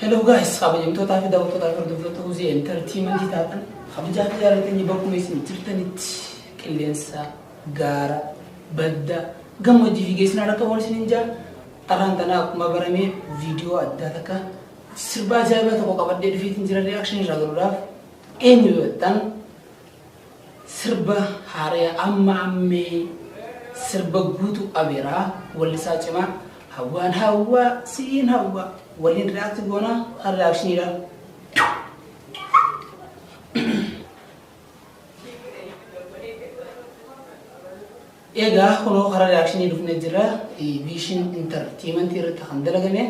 Hello guys, kabajamtoota fi daawwattoota hordoftoota hojii entertainmentii taatan kabajaa fi jaalatanii bakkuma isin jirtanitti qilleensa gaara badda gammoojjii fi geessinaan akka wal isiniin jaa arraan tanaa akkuma baramee viidiyoo addaa takka sirbaa ajaa'ibaa tokko qabadhee dhufeetiin jira reakshinii irraa galuudhaaf eenyu yoottan sirba haaree amma ammee sirba guutuu abeeraa wallisaa cimaa hawwaan hawwaa siin hawwaa waliin react goona har reaction ira ega kono har reaction dufne jira vision entertainment irta handalagame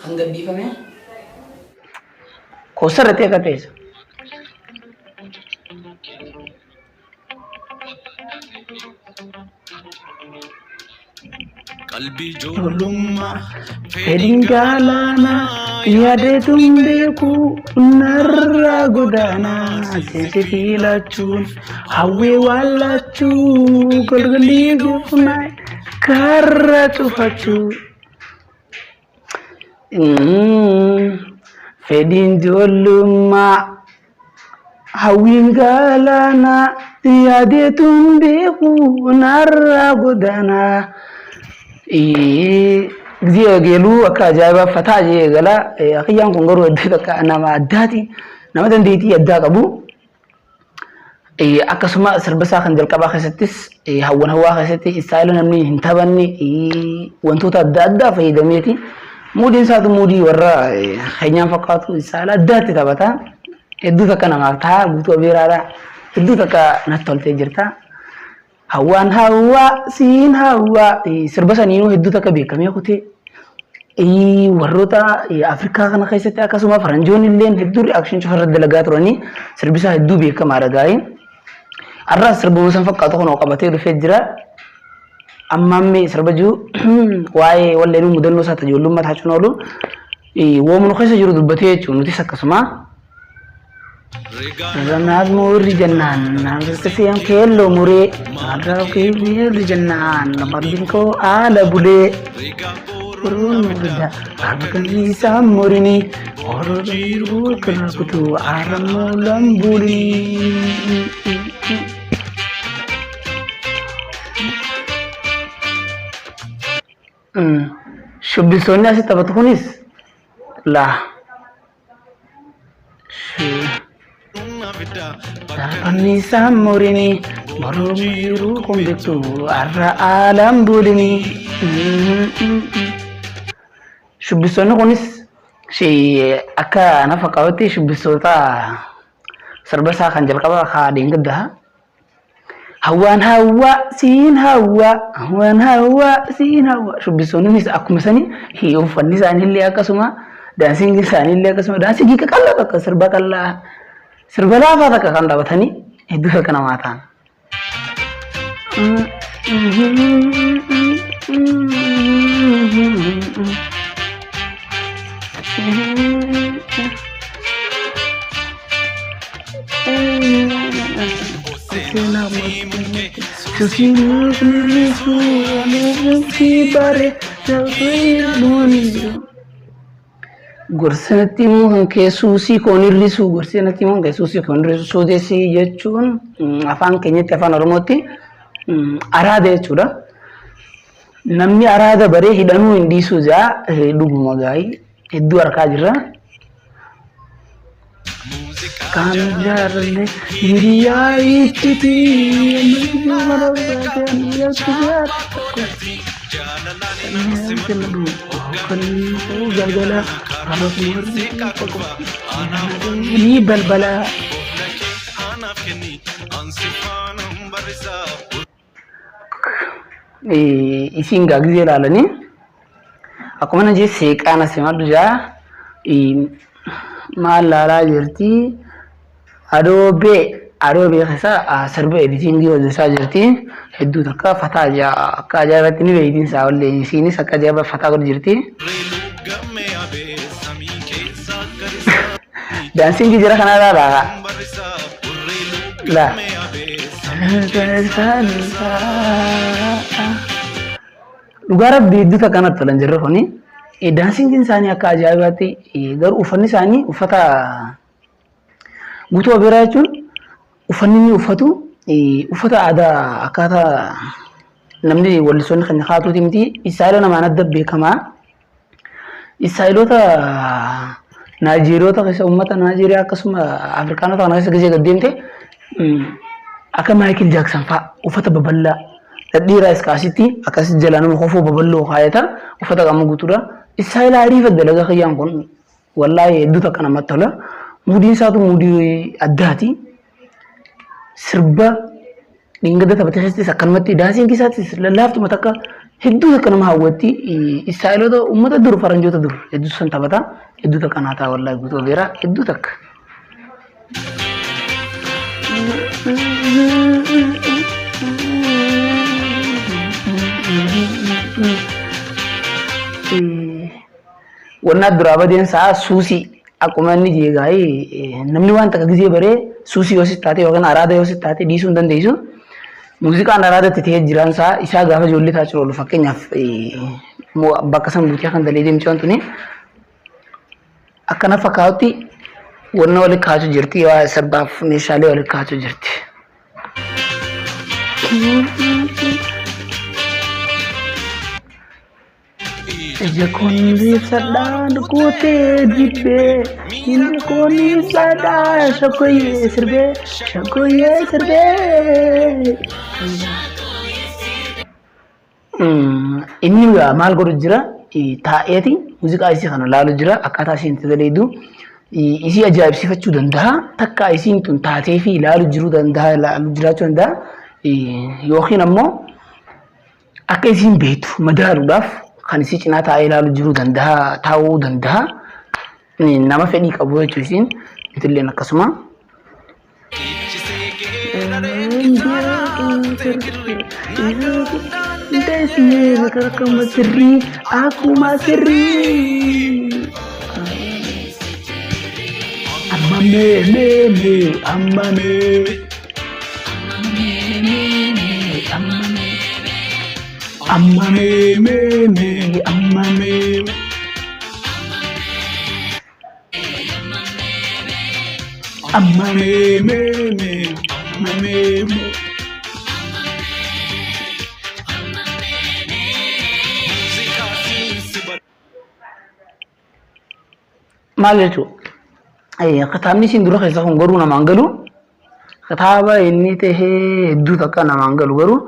hangadifame ko sarate ka tees qalbi jolumma fedingalana yaade tumbeku narra godana sese filachun hawe walachu golgali gufna karra tufachu fedin jolumma hawingalana yaade tumbeku narra godana dia gelu akka ajaiba fata je gala akhiyan kun garu da ka nama addati nama dan deeti adda qabu akkasuma sirbasa kan jalqaba keessattis hawwan hawaa keessatti istaayila namni hin tabanne wantoota adda addaa fayyadameeti mudiin saatu mudii warra keenyaan fakkaatu istaayila addaatti taphata hedduu takka namaaf ta'a guutuu abeeraadha hedduu takka natti toltee jirta hawaan hawa siin hawa sirbasa niinuu hedduu takka beekamee kutee warroota Afrikaa kana keessatti akkasuma faranjoonni illeen hedduu reaction cufarra dalagaa turanii sirbisa hedduu beekamaadha gaa'in arraa sirbuma san fakkaatu kunoo qabatee dhufee jira amma ammee sirba jiru waa'ee walleenuu mudannoo isaa tajaajilummata hacuun oolu woomnu keessa jiru dubbatee jechuun nutis akkasuma Renat muri jannan, kesian kelo muri, ada kiri jannan, nabardin ko ala bule, urun muda, aku bisa murini, orang biru kena kutu aram mulam buli. Shubbisoonni asitti taphatu kunis laa Anisa murini barumiru kumbitu arra alam budini shubbisoonni kunis akka nafa qabatti shubbisoota sirbasaa kan jalqaba kaa deengadaha hawaan hawa siin hawa hawaan hawa siin hawa shubbisoonnis akkuma sanii uffanni isaaniillee akkasuma daansiin isaaniillee akkasuma daansii giika qallaa takka sirba qallaa sirba laafaa takka kan taphatanii hedduu takka namaa ta'an. Gorsanatti immoo kan keessuusii koonirrisu gorsanatti immoo keessuusii koonirrisu soodessi jechuun afaan keenyatti afaan oromootti araada jechuudha. Namni araada baree hidhanuu hin dhiisu jaa dhuguma gaa'ii hedduu harkaa jirra. Kan jaarle hiriyaa ittiti ni balbala isin gaagzee ilaalanii akkuma na jee seeqaana simadhu jaa maal laalaa jirti adoobee keessa sirba editingii hojjechaa jirti hedduu takka fataa akka ajaa'ibatti ni beeytiin isaa ollee isiinis akka ajaa'iba fataa godhu jirti daansiin jira kana laala لا dhugaa rabbii hedduuta kanatti tolan jirre kuni daansiin isaanii akka ajaa'ibaatti garuu uffanni isaanii uffata guutuu biraa jechuun uffanni inni uffatu uffata aadaa akkaataa namni wallisoonni kan kaatuuti miti istaayiloo namaan adda beekamaa istaayilota Naayijeeriyoota keessa uummata Naayijeeriyaa akkasuma Afrikaanota kana keessa gizee gaddeemte akka Maayikil Jaaksan fa'a uffata babal'aa dhadhiiraa iskaasitti akkasii jala nama kofoo babal'oo kaayata uffata qaama guutuudha istaayilaa ariifa dalagaa kiyyaan kun wallaahi hedduu takka namatti tola mudiin isaatu mudii addaati sirba dhingada taphatee keessattis akkanumatti daansiin keessaattis lallaaftuma takka hedduu takka nama hawwatti istaayilota uummata dur faranjoota dur hedduu san taphata hedduu takka naataa wallaahi guutuu beera hedduu takka. Wanna duraa badeen saa suusii akkuma inni jeegaayee namni waan takka gizee baree suusii yoo sitti taate yookaan araada yoo sitti taate dhiisuu hin dandeessu. Muuziqaan araadatti ta'ee jiraan isaa gaafa ijoollee taasisu oolu fakkeenyaaf bakka san buutee kan dalee deemte wantoonni akkana fakkaatutti wanna waliin kaa'atu jirti waa sirbaaf meeshaalee waliin kaa'atu jirti. Ija konni sadaan kutee dibbee inni konni sadaan shakoyee sirbee. Inni maal godhu jira taa'eeti muuziqaa isii kana laalu jira akkaataa isheen itti daleedu isii ajaa'ibsiifachuu danda'a takka isiin tun taatee fi laalu jiruu danda'a laalu jiraachuu danda'a yookiin ammoo akka isiin beektu madaaluudhaaf kan isii cinaa taa'ee laalu jiruu danda'a taa'uu danda'a nama fedhii qabu jechuun isiin itilleen akkasuma. Desir kakak sirri, aku masiri. Amma me, amma me. Amma me, amma me. Amma me. maal jechuudha kitaabni isin dura keessa kun garuu namaan galu kitaaba inni tahee hedduu takka namaan galu garuu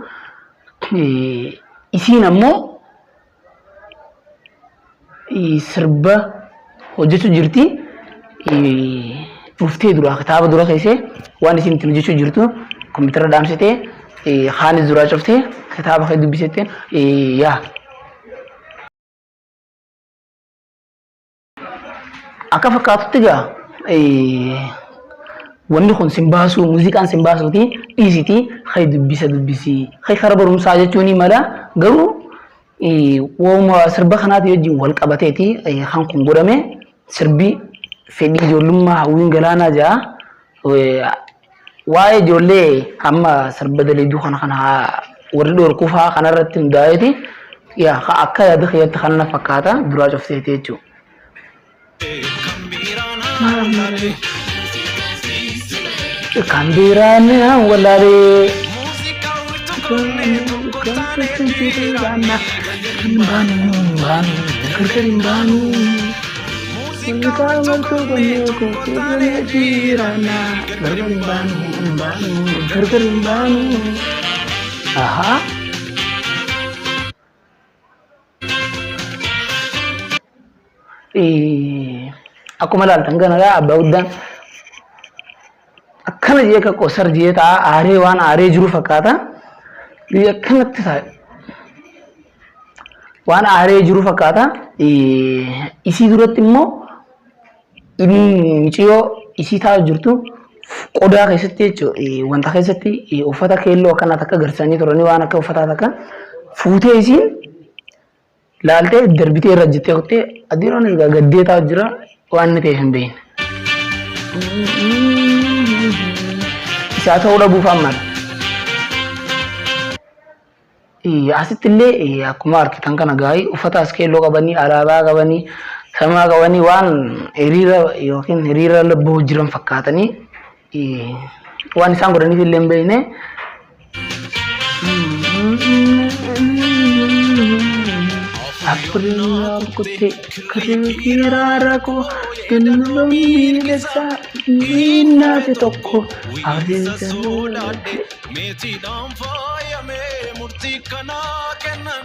isiin ammoo sirba hojjechuu jirti dhuftee dura kitaaba dura keessa waan isin ittiin hojjechuu jirtu kompiitara dhaamsitee haanis duraa cuftee kitaaba kee dubbisitee yaa akka fakkaatutti gaa wanni kun simbaasu muuziqaan simbaasuuti dhiisiti hay dubbisi hay kara barumsaa jechuun mala garuu wooma sirba kanaati wajjin wal qabateeti kan kun godhame sirbi fedhii ijoollummaa hawwiin galaanaa jaa waa'ee ijoollee amma sirba daleeduu kana warri dhorkuufaa kanarratti hundaa'eeti yaa akka yaada keeyyatti kana fakkaata duraa cufteeti jechuudha. Kambirana walare aha akkuma ilaaltan kana abbaa guddaan akkana jee ka qosar jee ta'a aaree waan aaree jiru fakkaata akkanatti ta'a waan aaree jiru fakkaata isii duratti immoo miciyoo isii taa'u jirtu qodaa keessatti jechuudha wanta keessatti uffata keelloo akkana takka garsanii turanii waan akka uffataa takka fuutee isiin laaltee darbitee irra jettee kuttee adiroon egaa gaddee taa'u jira waan inni ta'e hin beekne. ta'uu dhabuu fa'aa asitti illee akkuma argitan kana gaa'ii uffata as keelloo qabanii alaabaa qabanii samaa qabanii waan hiriira yookiin hiriira labboo jiran fakkaatanii waan isaan godhaniif illee hin beekne. April kutte kirara ko ganaloni lesa inna te tokko avizalade meti dam faya me murti kana kenan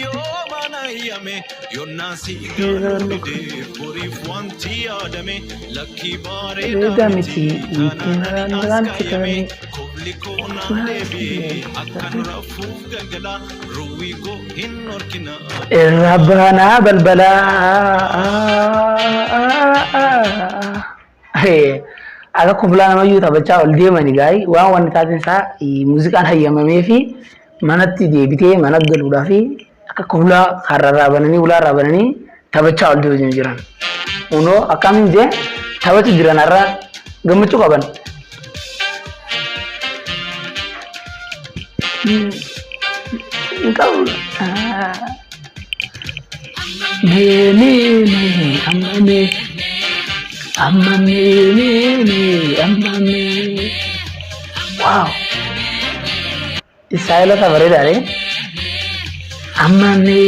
yo manayame yonnasi gade puri fanti adame lucky bare damiti inran kitani liko na debi akan rafu galgala ruwi go hinnorkina Rabbana balbala aga kubla nama yuta bacha ol deemani gaay waan wanni taatin saa muuziqaan hayyamamee fi manatti deebitee mana galuudhaa fi akka kubla hararraa bananii ulaarraa bananii taphachaa ol deebiin jiran unoo akkamiin jee taphachu jiran har'a gammachuu qaban. Amame. Wow. Isaiah lah sabar ya, Amame.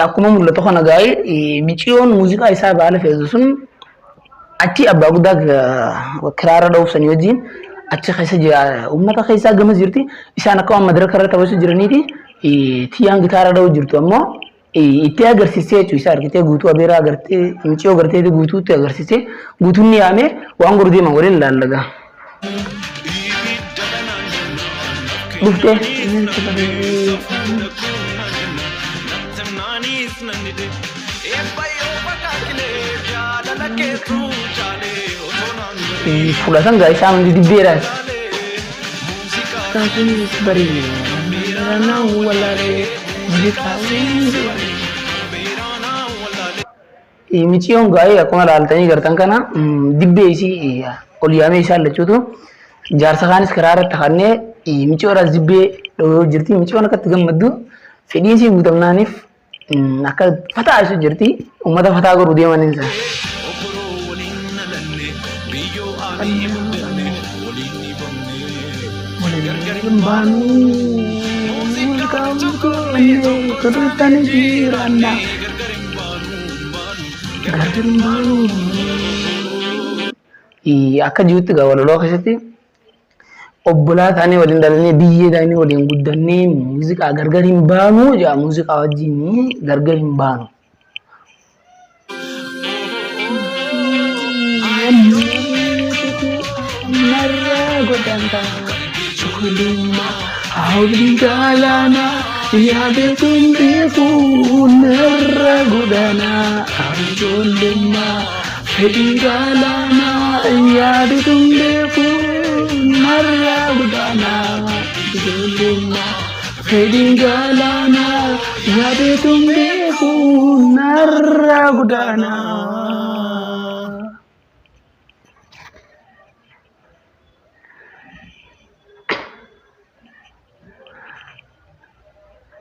Akkuma mul'atu kana gaa'ee miciyoon muuziqaa isaa baala feesu sun achi abbaa guddaa kiraara dhawusanii wajjin achi keessa jira uummata keessaa gamas jirti isaan akka waan madaraka irra taphachaa jiraniiti tiyyaan gitaara dhawuu jirtu ammoo itti agarsiisee jechuudha isa argitee guutuu abeeraa agartee miciyoo agartee guutuutti agarsiisee guutuun ni yaame waan gurdeema waliin laallaga. Dhuftee. Fulatan guys, sama di beras. Tapi beri, karena walare di kawin. Miciyon guys, aku malah altanya gertang kana dibbe isi oliame isa lecutu. Jar sakani sekarang tahannya miciyon ras dibbe jirti miciyon akan tegam madu. Fedi si butam nanif akan fatah isu jirti. Umat fatah aku rudia manin sa. Akka jirutti gaa walaloo keessatti obbolaa taanee waliin dhalannee biyyee taanee waliin guddannee muuziqaa gargar hin baanu jedha muuziqaa wajjin gargar hin baanu. Abdigalana ya betum beku nerra gudana abdulma abdigalana ya betum beku nerra gudana abdulma abdigalana ya betum beku nerra gudana.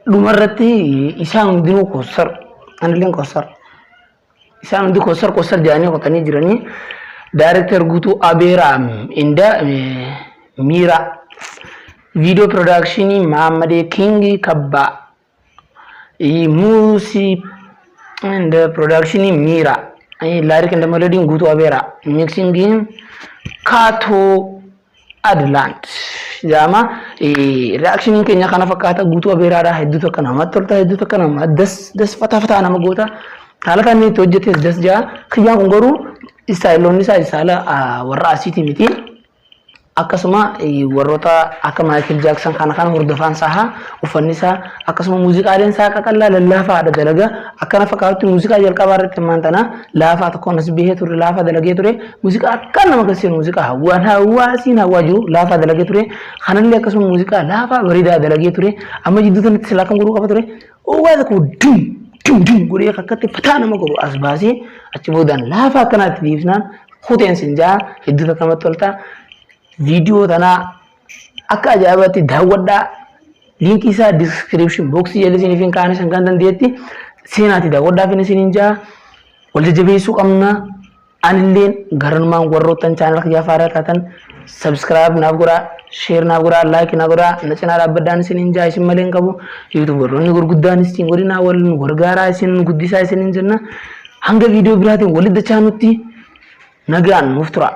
Dumarratti isaan hundinuu kosar anilleen kosar isaan hundi kosar jedhanii qotanii jiranii director guutuu abeeraam inda miira video production Muhammad King kabba music and production miira lyric and melody guutuu abeera mixing kato Adlant jama reaction kenya kana fakkaata guutuu abeeraadha hedduu tokko namatti tolta hedduu tokko nama das fata nama goota haala kan itti hojjetes das jaa kiyyaan kun garuu istaayiloonni isaa isaala warra asiiti miti akkasuma warroota akka Michael Jackson kana hordofan saha ufannisa akkasuma muuziqaaleen isaa qaqallaa lallaafaadha dalaga akkana fakkaatu muuziqaa jalqabaa irratti maantana laafaa tokko nas bihee ture laafa dalagee ture muuziqaa akka nama gasiin muuziqaa hawaasiin hawaa jiru laafa dalagee ture kanallee akkasuma muuziqaa laafa bareedaa dalagee ture amma jidduutti natti silaa kan guruu qaba ture waan tokko dum guree akkatti fataa nama godhu as baasee achi boodaan laafa akkanaatti dhiibnaan kuteen sinjaa hedduu akkamatti tolta video tana akka ajaa'ibatti daawwadhaa linkii isaa description box jala isiniif kaa'anii san kan dandeetti seenaati daawwadhaa fi isiniin jaa wal jajjabeessuu qabna anilleen garanumaan warroottan channel kiyyaa faaraa taatan subscribe naaf godhaa share naaf godhaa like naaf godhaa na cinaa dhaabbadhaan isiniin jaa isin malee hin qabu youtube warroonni gurguddaan isin godinaa wal gargaaraa isin guddisaa isiniin jenna hanga video biraatiin walitti dachaanutti nagaan nuuf tura.